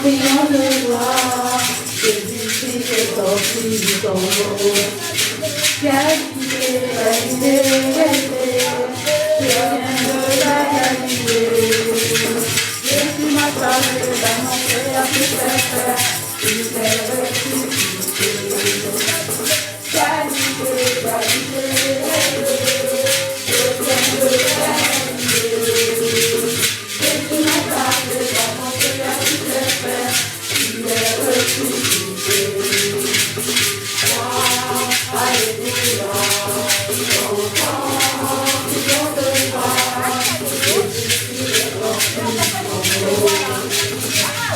prions de gloire, Jésus-Christ est sorti du tombeau. Qui a quitté Galilée, qui vient de la Galilée. Jésus m'a parlé d'annoncer à tous ses frères, il est ressuscité. Galilée, Galilée, je viens de la Galilée. Jésus m'a parlé d'annoncer à tous ses frères, il est ressuscité. Alléluia, oh, prions de gloire, Jésus est sorti du tombeau.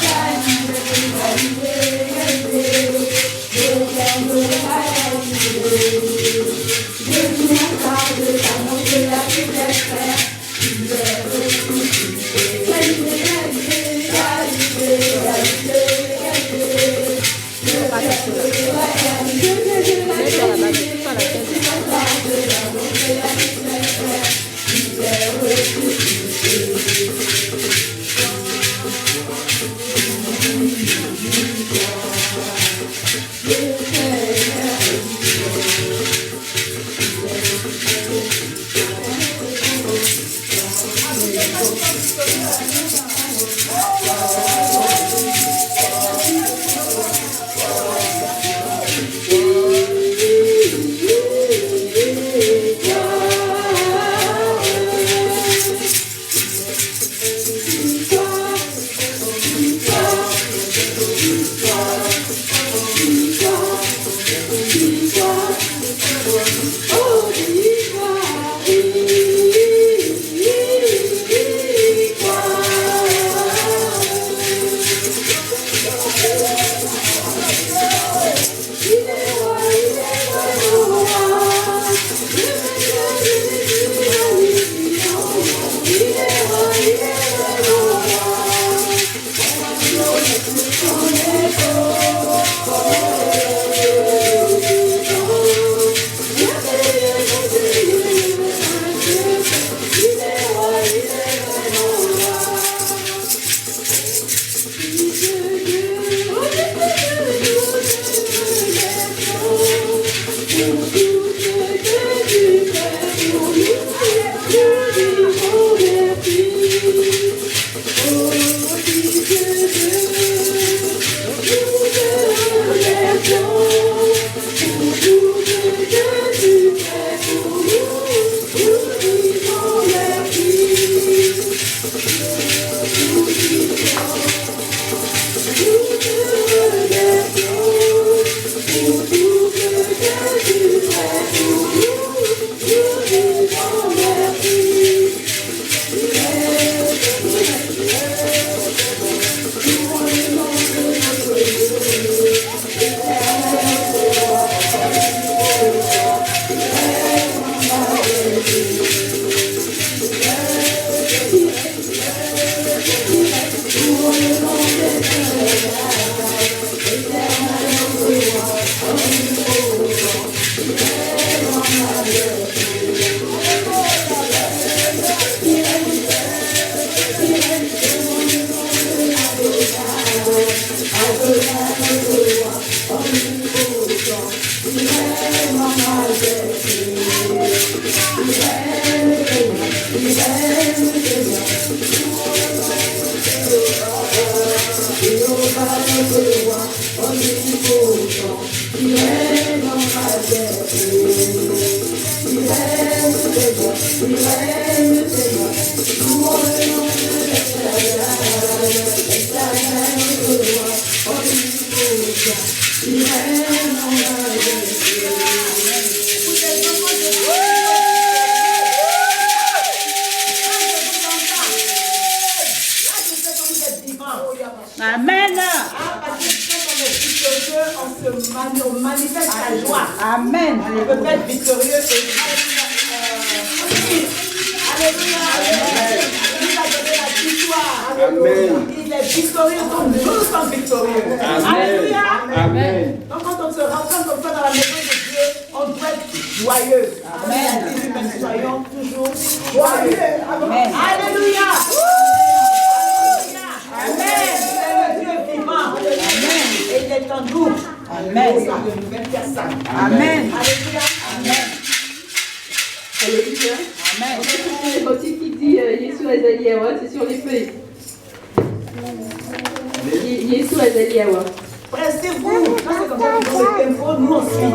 Galilée, Galilée, Galilée, je viens de la Galilée. Jésus m'a parlé d'annoncer à tous les frères, il est ressuscité. Galilée, Galilée, Galilée, Galilée, Galilée, je viens de la Galilée. Amen. On manifeste la joie. Amen. On peut être victorieux et alléluia. Il a donné la victoire. Amen. Il est victorieux, donc nous sommes victorieux. Alléluia. Amen. Donc quand on se rencontre comme ça dans la maison de Dieu, on doit être joyeux. Amen. Soyons toujours joyeux. Amen. Alléluia. Amen. C'est le Dieu vivant. Amen. Amen. Alléluia. Amen. Le motif qui dit Yeshua Ezaliawa, c'est sur les feuilles. Yeshua Ezaliawa. Pressez-vous. Ça, c'est comme ça que vous avez info, nous on suit.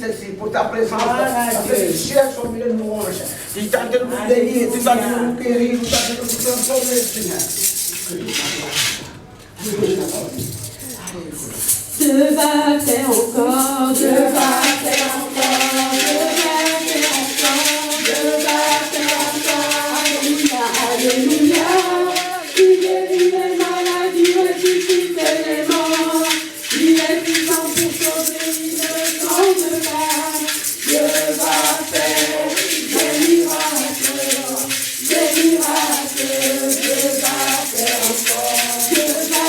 Jésus, pour ta présence. Parce que tu cherches au milieu de nous, tu t'as de nous bénir, tu t'as de nous guérir, tu t'as de nous transformer, Seigneur. Je vais faire encore, je vais faire encore, je vais faire encore, alléluia, alléluia. Il guérit les maladies, ressuscite les morts. Il est vivant pour sauver, il ne change pas. Je vais faire des miracles, je vais faire encore, je vais faire encore, je vais faire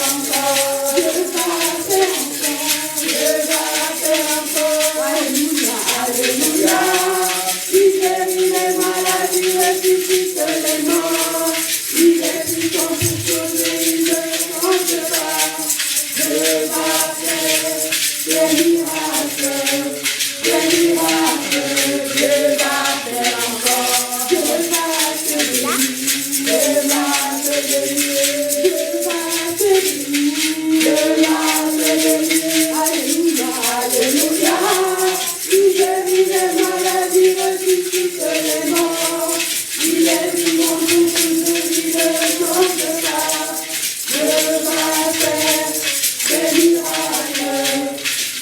encore, je vais faire encore, je vais faire encore. Alléluia, alléluia. Il guérit les maladies, ressuscite les morts. Il est puissant pour sauver, il ne change pas. Je vais faire des miracles, des miracles. Je vais faire encore, je vais faire des miracles, alléluia, alléluia. Il guérit les maladies, ressuscite les morts. Il est vivant pour sauver, il ne change pas. Je vais faire des miracles,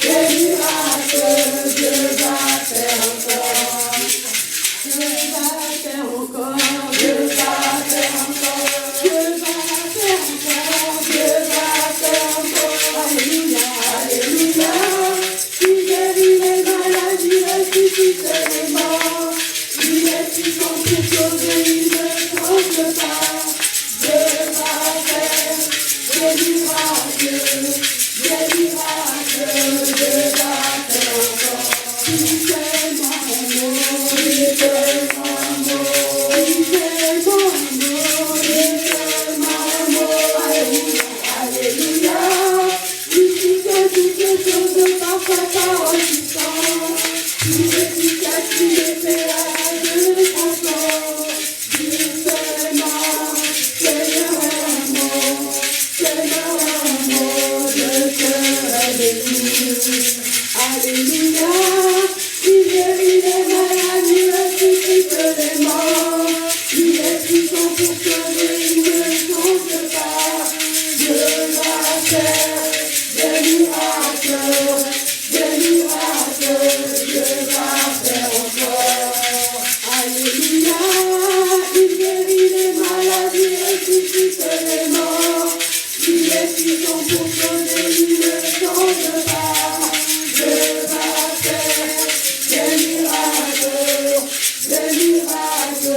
des miracles. Je vais faire encore, je vais faire encore, je vais faire encore, je vais faire encore, je vais faire encore. Alléluia, alléluia. Il guérit les maladies, ressuscite les morts. Il est puissant pour sauver, il ne change pas. Je vais faire des miracles, des miracles. Je vais faire encore. Il fait mon amour, il fait mon amour, il fait mon amour, il fait mon amour. Alléluia, alléluia. Il dit que toutes les choses par sa parole puissante. Il est efficace, il est féral de conscience. Il fait mon, Seigneur amour, Seigneur amour, je serai béni. Alléluia. Il guérit les maladies, ressuscite les morts. Il est puissant pour sauver, il ne change pas. Je vais faire des miracles, des miracles. Je vais faire encore. Alléluia. Il guérit les maladies, ressuscite les morts. Il est puissant pour sauver, il ne change pas. Je vais faire des miracles, des miracles.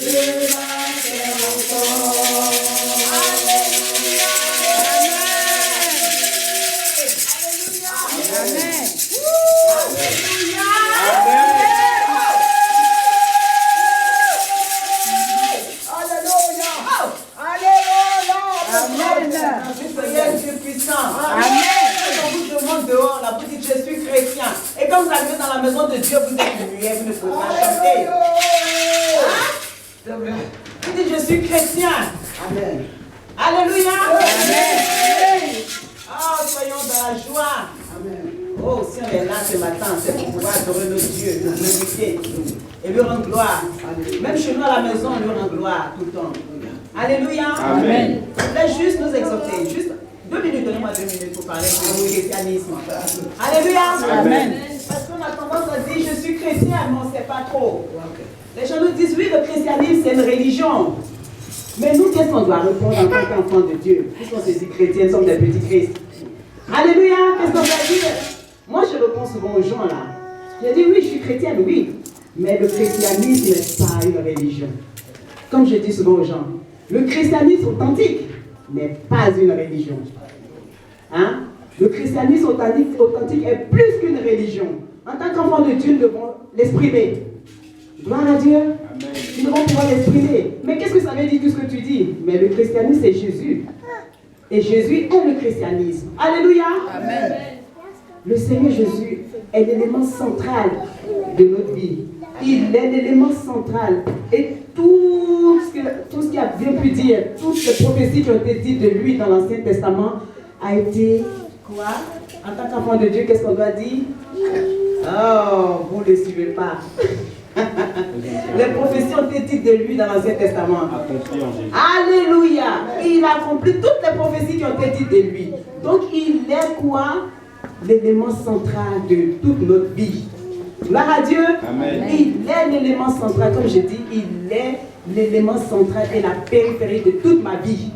Je vais faire encore. Alléluia. Amen. Dehors, là, vous dites je suis chrétien. Et quand vous arrivez dans la maison de Dieu, vous êtes muet, vous ne pouvez pas chanter. Vous dites je suis chrétien. Amen. Alléluia. Amen. Oh, soyons dans la joie. Amen. Oh, si on est là ce matin, c'est pour pouvoir adorer notre Dieu, le glorifier et lui rendre gloire. Même chez nous à la maison, on lui rend gloire tout le temps. Alléluia. Amen. Je voulais juste nous exhorter. Juste 2 minutes, donnez-moi 2 minutes pour parler du christianisme. Alléluia. Amen. Parce qu'on a tendance à dire je suis chrétien, mais on ne sait pas trop. Les gens nous disent oui, le christianisme c'est une religion. Mais nous, qu'est-ce qu'on doit répondre en tant qu'enfant de Dieu? Puisqu'on se dit chrétien, nous sommes des petits Christ. Alléluia. Qu'est-ce qu'on doit dire? Moi, je réponds souvent aux gens là. Je dis oui, je suis chrétienne, oui. Mais le christianisme n'est pas une religion. Comme je dis souvent aux gens, le christianisme authentique n'est pas une religion. Hein? Le christianisme authentique est plus qu'une religion. En tant qu'enfant de Dieu, nous devons l'exprimer. Gloire à Dieu. Amen. Nous devons pouvoir l'exprimer. Mais qu'est-ce que ça veut dire tout ce que tu dis? Mais le christianisme, c'est Jésus. Et Jésus est le christianisme. Alléluia. Amen. Le Seigneur Jésus est l'élément central de notre vie. Il est l'élément central. Et tout ce qui a bien pu dire, toutes les prophéties qui ont été dites de lui dans l'Ancien Testament a été Quoi? En tant qu'enfant de Dieu, qu'est-ce qu'on doit dire? Oh, vous ne le suivez pas. Les prophéties ont été dites de lui dans l'Ancien Testament. Alléluia. Il a accompli toutes les prophéties qui ont été dites de lui. Donc il est quoi? L'élément central de toute notre vie. Gloire à Dieu. Amen. Il est l'élément central, comme je dis, il est l'élément central et la périphérie de toute ma vie.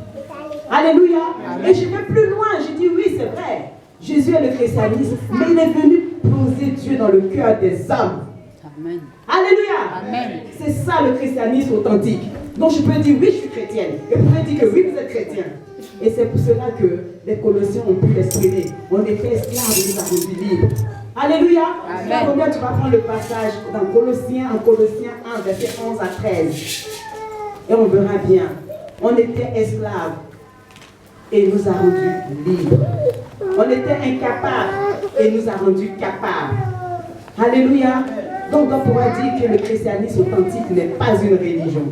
Alléluia. Amen. Et je vais plus loin, je dis oui, c'est vrai. Jésus est le christianisme, mais il est venu poser Dieu dans le cœur des hommes. Amen. Alléluia. Amen. C'est ça le christianisme authentique. Donc je peux dire oui, je suis chrétienne. Et vous pouvez dire que oui, vous êtes chrétien. Et c'est pour cela que les Colossiens ont pu l'exprimer. On était esclaves, il nous a rendus libres. Alléluia. Amen. Combien tu vas prendre le passage dans Colossiens 1, verset 11 à 13. Et on verra bien. On était esclaves et il nous a rendus libres. On était incapables et il nous a rendus capables. Alléluia. Donc on pourra dire que le christianisme authentique n'est pas une religion.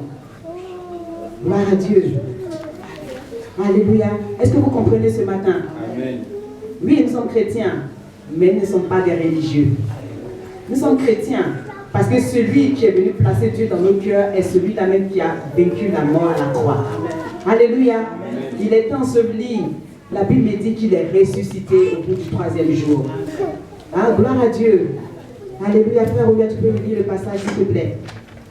Gloire à Dieu. Alléluia. Est-ce que vous comprenez ce matin? Amen. Oui, nous sommes chrétiens, mais nous ne sommes pas des religieux. Nous sommes chrétiens parce que celui qui est venu placer Dieu dans nos cœurs est celui-là même qui a vaincu la mort à la croix. Alléluia. Amen. Il est enseveli. La Bible dit qu'il est ressuscité au bout du 3e jour. Ah, gloire à Dieu. Alléluia. Frère, tu peux me lire le passage, s'il te plaît.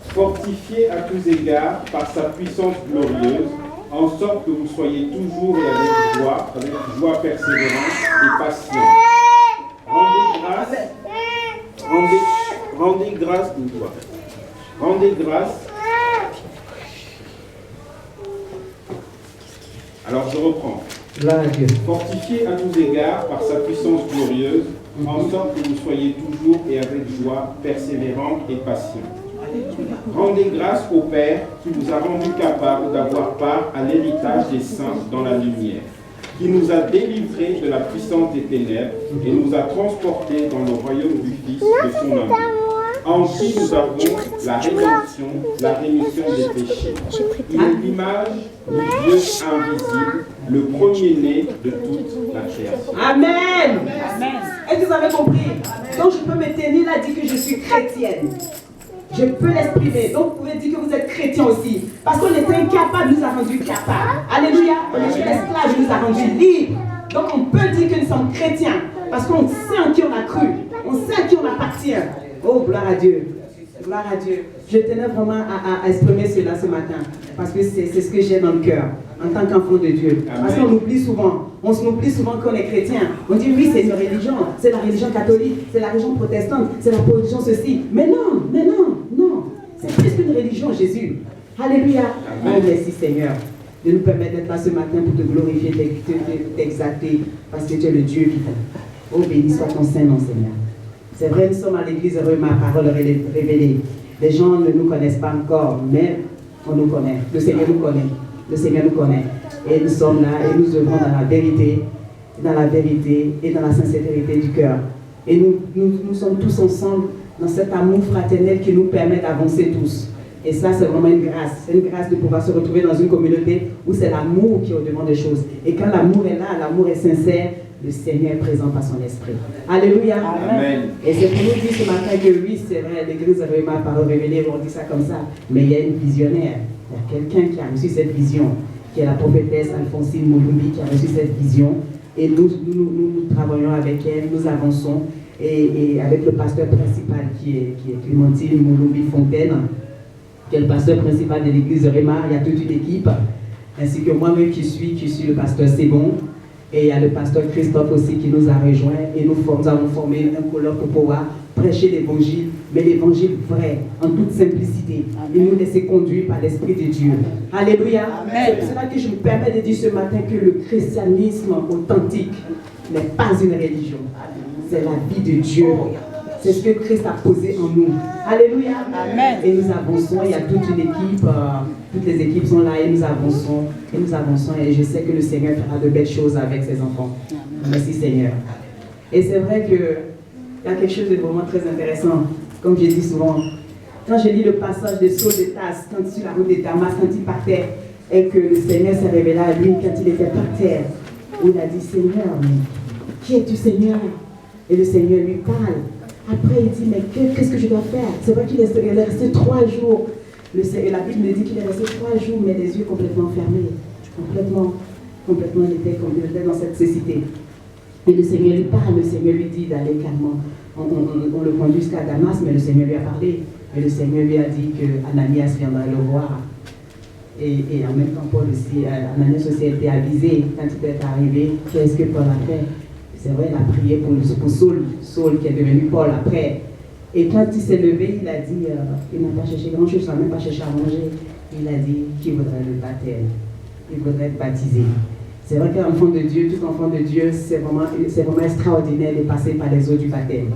Fortifié à tous égards par sa puissance glorieuse, en sorte que vous soyez toujours et avec joie persévérante et patiente. Rendez grâce. Alors je reprends. Fortifié à tous égards par sa puissance glorieuse, en sorte que vous soyez toujours et avec joie persévérante et patient. Rendez grâce au Père qui vous a rendu capable d'avoir part à l'héritage des saints dans la lumière, qui nous a délivrés de la puissance des ténèbres et nous a transportés dans le royaume du Fils de son amour, en qui nous avons la rémission des péchés. Il est l'image du Dieu invisible, le premier-né de toute la création. Amen. Est-ce que vous avez compris? Donc je peux me tenir là, dire que je suis chrétienne. Je peux l'exprimer. Donc vous pouvez dire que vous êtes chrétien aussi. Parce qu'on était incapable, nous a rendus capables. Alléluia. On était esclaves, il nous a rendus libres. Donc on peut dire que nous sommes chrétiens. Parce qu'on sait en qui on a cru. On sait à qui on appartient. Oh, gloire à Dieu. Gloire à Dieu. Je tenais vraiment à exprimer cela ce matin. Parce que c'est ce que j'ai dans le cœur. En tant qu'enfant de Dieu. Amen. Parce qu'on oublie souvent. On s'oublie souvent qu'on est chrétien. On dit oui, c'est une religion. C'est la religion catholique. C'est la religion protestante. C'est la religion ceci. Mais non. C'est plus qu'une religion, Jésus. Alléluia. Oh, merci Seigneur de nous permettre d'être là ce matin pour te glorifier, t'exalter. Parce que tu es le Dieu vivant. Oh, béni soit ton Saint-Nom, Seigneur. C'est vrai, nous sommes à l'église ma parole révélée. Les gens ne nous connaissent pas encore, mais on nous connaît. Le Seigneur nous connaît. Le Seigneur nous connaît. Et nous sommes là et nous œuvrons dans la vérité et dans la sincérité du cœur. Et nous sommes tous ensemble dans cet amour fraternel qui nous permet d'avancer tous. Et ça, c'est vraiment une grâce. C'est une grâce de pouvoir se retrouver dans une communauté où c'est l'amour qui est au-devant des choses. Et quand l'amour est là, l'amour est sincère, le Seigneur est présent par son esprit. Alléluia. Amen. Et c'est pour nous dire ce matin que oui, c'est vrai, l'église Réma, parole révélée, on dit ça comme ça. Mais il y a une visionnaire. Il y a quelqu'un qui a reçu cette vision, qui est la prophétesse Alphonsine Moulumbi, qui a reçu cette vision. Et nous travaillons avec elle, nous avançons. Et avec le pasteur principal qui est Clémentine Moulumbi Fontaine, qui est le pasteur principal de l'église Réma, il y a toute une équipe, ainsi que moi-même qui suis le pasteur Sebon. Et il y a le pasteur Christophe aussi qui nous a rejoints et nous avons formé un colloque pour pouvoir prêcher l'évangile, mais l'évangile vrai, en toute simplicité. Et nous laisser conduire par l'Esprit de Dieu. Alléluia. C'est pour cela que je me permets de dire ce matin que le christianisme authentique n'est pas une religion. C'est la vie de Dieu. C'est ce que Christ a posé en nous. Alléluia. Amen. Et nous avançons. Il y a toute une équipe. Toutes les équipes sont là et nous avançons. Et je sais que le Seigneur fera de belles choses avec ses enfants. Merci Seigneur. Et c'est vrai qu'il y a quelque chose de vraiment très intéressant. Comme je dis souvent, quand je lis le passage de Saul de Tarse, quand sur la route de Damas, quand il partait, et que le Seigneur s'est révélé à lui quand il était par terre, où il a dit, Seigneur, qui es-tu Seigneur? Et le Seigneur lui parle. Après, il dit, mais qu'est-ce que je dois faire? C'est vrai qu'il est resté 3 jours. La Bible me dit qu'il est resté 3 jours, mais les yeux complètement fermés. Complètement, il était dans cette cécité. Et le Seigneur lui parle, le Seigneur lui dit d'aller calmement. On le conduit jusqu'à Damas, mais le Seigneur lui a parlé. Et le Seigneur lui a dit que Ananias viendra le voir. Et en même temps, Paul aussi, Ananias aussi a été avisé quand il est arrivé. Qu'est-ce que Paul a fait? C'est vrai, il a prié pour Saul qui est devenu Paul après. Et quand il s'est levé, il a dit, il n'a pas cherché grand-chose, il n'a même pas cherché à manger. Il a dit qu'il voudrait le baptême. Il voudrait être baptisé. C'est vrai qu'un enfant de Dieu, tout enfant de Dieu, c'est vraiment extraordinaire de passer par les eaux du baptême.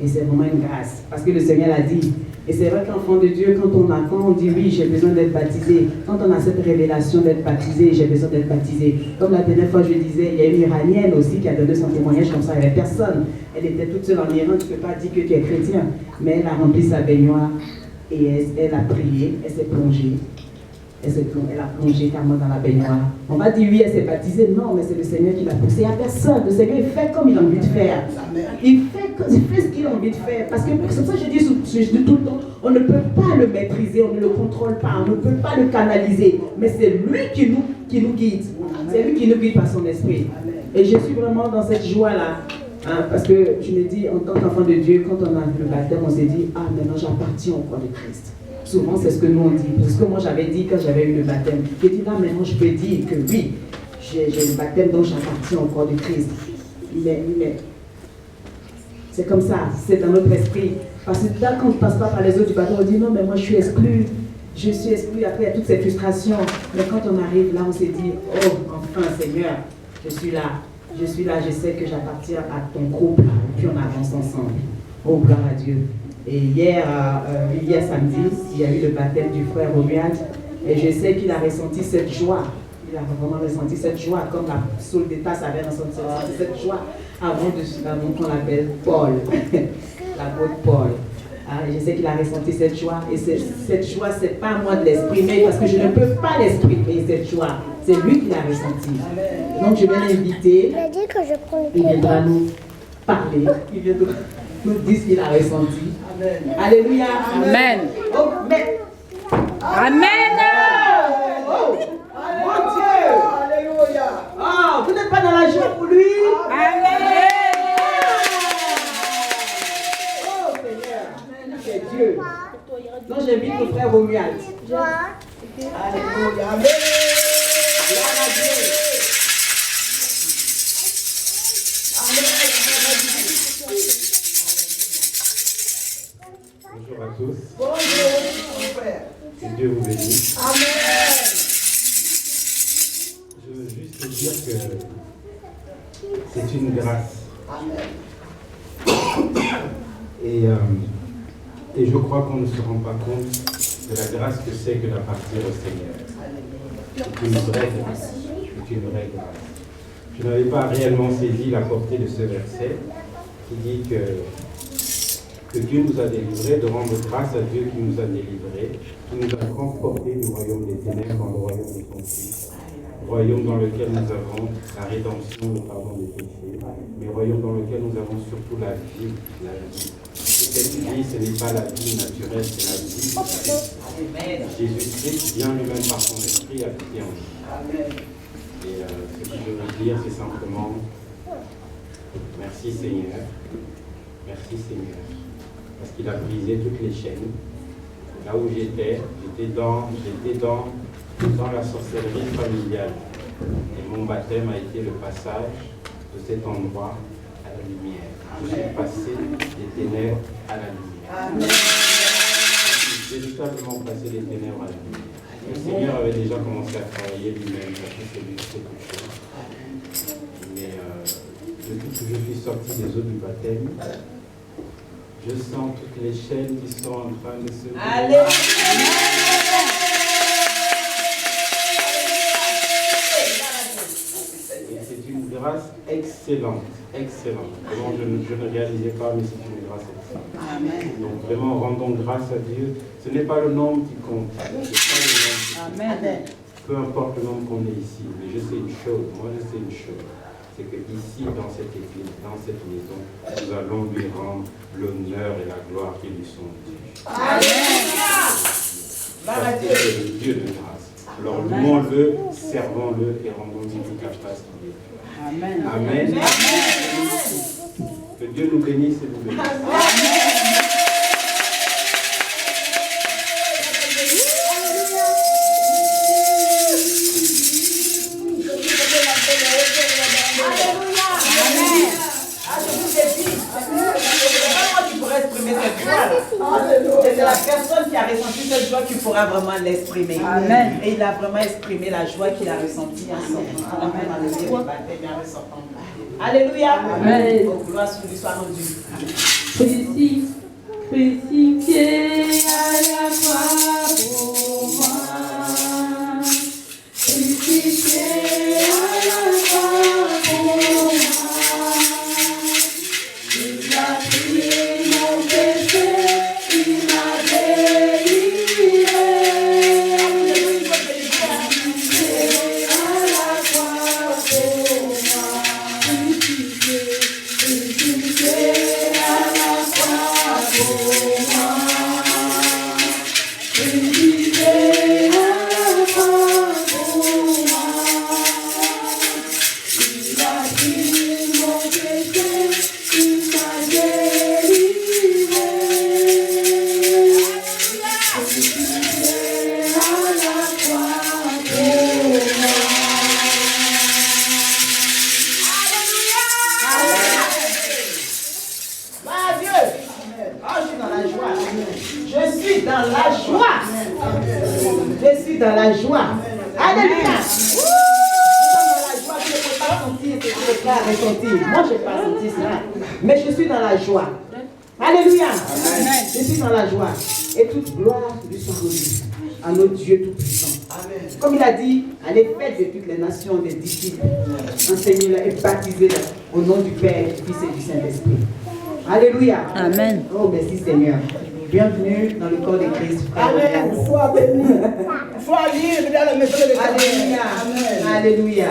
Et c'est vraiment une grâce. Parce que le Seigneur l'a dit. Et c'est vrai qu'enfant de Dieu, quand on dit oui, j'ai besoin d'être baptisé, quand on a cette révélation d'être baptisé, j'ai besoin d'être baptisé. Comme la dernière fois, je disais, il y a une Iranienne aussi qui a donné son témoignage comme ça, il n'y avait personne. Elle était toute seule en Iran, tu ne peux pas dire que tu es chrétien. Mais elle a rempli sa baignoire et elle a prié, elle s'est plongée. Elle a plongé carrément dans la baignoire. On va dire oui, elle s'est baptisée. Non, mais c'est le Seigneur qui l'a poussée. Il n'y a personne. Le Seigneur, il fait comme il a envie de faire. Il fait ce qu'il a envie de faire. Parce que c'est pour ça que je dis tout le temps, on ne peut pas le maîtriser, on ne le contrôle pas, on ne peut pas le canaliser. Mais c'est lui qui nous guide. C'est lui qui nous guide par son esprit. Et je suis vraiment dans cette joie-là. Hein, parce que je me dis, en tant qu'enfant de Dieu, quand on a le baptême, on s'est dit, ah, maintenant j'appartiens au corps de Christ. Souvent, c'est ce que nous on dit. Parce que moi, j'avais dit quand j'avais eu le baptême, j'ai dit là, maintenant, je peux dire que oui, j'ai le baptême, donc j'appartiens au corps de Christ. Mais c'est comme ça, c'est dans notre esprit. Parce que là, quand on ne passe pas par les eaux du baptême, on dit non, mais moi, je suis exclu. Je suis exclu. Après, il y a toutes ces frustrations. Mais quand on arrive là, on s'est dit, oh, enfin, Seigneur, je suis là. Je suis là, je sais que j'appartiens à ton groupe. Et puis, on avance ensemble. Oh, gloire à Dieu. Et hier samedi, il y a eu le baptême du frère Romuald. Et je sais qu'il a ressenti cette joie. Il a vraiment ressenti cette joie, comme la Saul d'État avait ressenti cette joie avant qu'on l'appelle Paul, l'apôtre Paul. Je sais qu'il a ressenti cette joie. Et cette joie, ce n'est pas à moi de l'exprimer, parce que je ne peux pas l'exprimer, cette joie. C'est lui qui l'a ressenti. Donc je vais l'inviter. Il viendra nous parler. Il viendra nous dire ce qu'il a ressenti. Amen. Alléluia. Amen. Oh, mais... Amen. Oh, mon Dieu. Alléluia. Oh, vous n'êtes pas dans la joie pour lui. Amen. Oh, Seigneur. C'est Dieu. Donc j'invite le frère Romuald. Alléluia. Amen. Gloire à Dieu. Bonjour à tous. Bonjour, mon frère. Que Dieu vous bénisse. Amen. Je veux juste dire que c'est une grâce. Amen. Et je crois qu'on ne se rend pas compte de la grâce que c'est que d'appartenir au Seigneur. C'est une vraie grâce. C'est une vraie grâce. Je n'avais pas réellement saisi la portée de ce verset qui dit que Dieu nous a délivrés, de rendre grâce à Dieu qui nous a délivrés, qui nous a transportés du royaume des ténèbres dans le royaume de son Fils, royaume dans lequel nous avons la rédemption, le pardon des péchés, mais royaume dans lequel nous avons surtout la vie, la vie. Et cette vie, ce n'est pas la vie naturelle, c'est la vie de Christ. Jésus-Christ vient lui-même par son esprit habiter en nous. Et ce que je veux dire, c'est simplement merci Seigneur, merci Seigneur. Parce qu'il a brisé toutes les chaînes. Là où j'étais dans la sorcellerie familiale. Et mon baptême a été le passage de cet endroit à la lumière. Je suis passé des ténèbres à la lumière. Amen. J'ai véritablement passé des ténèbres à la lumière. Le Seigneur avait déjà commencé à travailler lui-même sur quelque chose. Mais depuis que je suis sorti des eaux du baptême, je sens toutes les chaînes qui sont en train de se... Alléluia. Et c'est une grâce excellente, excellente. Vraiment, je ne réalisais pas, mais c'est une grâce excellente. Amen. Donc vraiment, rendons grâce à Dieu. Ce n'est pas le nombre qui compte. C'est pas le nombre qui compte. Amen. Peu importe le nombre qu'on est ici, mais je sais une chose, moi je sais une chose, c'est que ici, ici, dans cette église, dans cette maison, nous allons lui rendre l'honneur et la gloire qui lui sont dues. Alléluia. Parce que c'est le Dieu de grâce. Alors louons-le, servons-le et rendons-lui toute la place qu'il est. Amen. Amen. Que Dieu nous bénisse et nous bénisse. C'est la personne qui a ressenti cette joie qui pourra vraiment l'exprimer. Amen. Et il a vraiment exprimé la joie qu'il a ressentie en sortant. Amen. Alléluia. Amen. Oh, gloire lui soit rendue. Crucifié à la croix pour moi. Crucifié à la croix pour moi. Il a pris mon péché, il m'a délivré. Crucifié à la croix pour moi. Crucifié à la croix pour moi. Crucifié à la croix pour moi. Il a pris mon péché, il m'a délivré. Crucifié à la croix pour moi. Gloire à Dieu. Oh, je suis dans la joie. Je suis dans la joie. Je suis dans la joie. Alléluia. Nous sommes dans la joie. Je ne peux pas sentir ce que le frère a ressenti. Moi, je n'ai pas senti cela. Mais je suis dans la joie. Alléluia. Je suis dans la joie. Et toute gloire lui soit rendue à notre Dieu Tout-Puissant. Comme il a dit, allez faites de toutes les nations des disciples, enseignez-les et baptisez-les au nom du Père, du Fils et du Saint-Esprit. Alléluia. Amen. Oh, merci Seigneur. Bienvenue dans le corps de Christ. Amen. Sois béni. Sois libre dans la maison de Alléluia. Amen. Alléluia.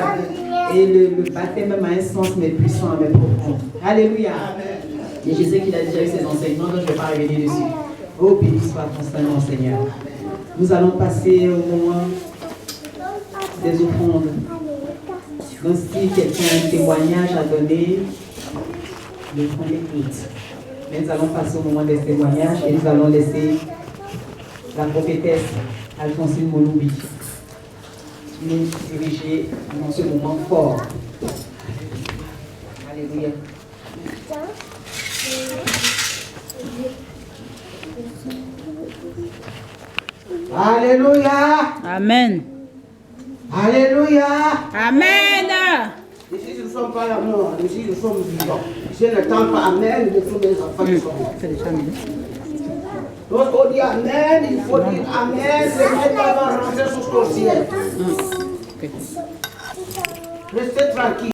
Et le baptême même a un sens mais puissant, mais profond. Alléluia. Et je sais qu'il a déjà eu ses enseignements, donc je ne vais pas revenir dessus. Oh, béni soit constamment, Seigneur. Nous allons passer au moment des offrandes. Donc, si quelqu'un a un témoignage à donner, le prendre écoute. Mais nous allons passer au moment des témoignages et nous allons laisser la prophétesse Alphonsine Moloubi nous diriger dans ce moment fort. Alléluia. Alléluia. Amen. Alléluia. Amen. Ici, nous ne sommes pas la mort. Ici, nous sommes vivants. Je n'attends pas Amen de tous mes enfants qui sont morts. Lorsqu'on dit Amen, il faut dire Amen. Le maître va rentrer sur ton ciel. Restez tranquille.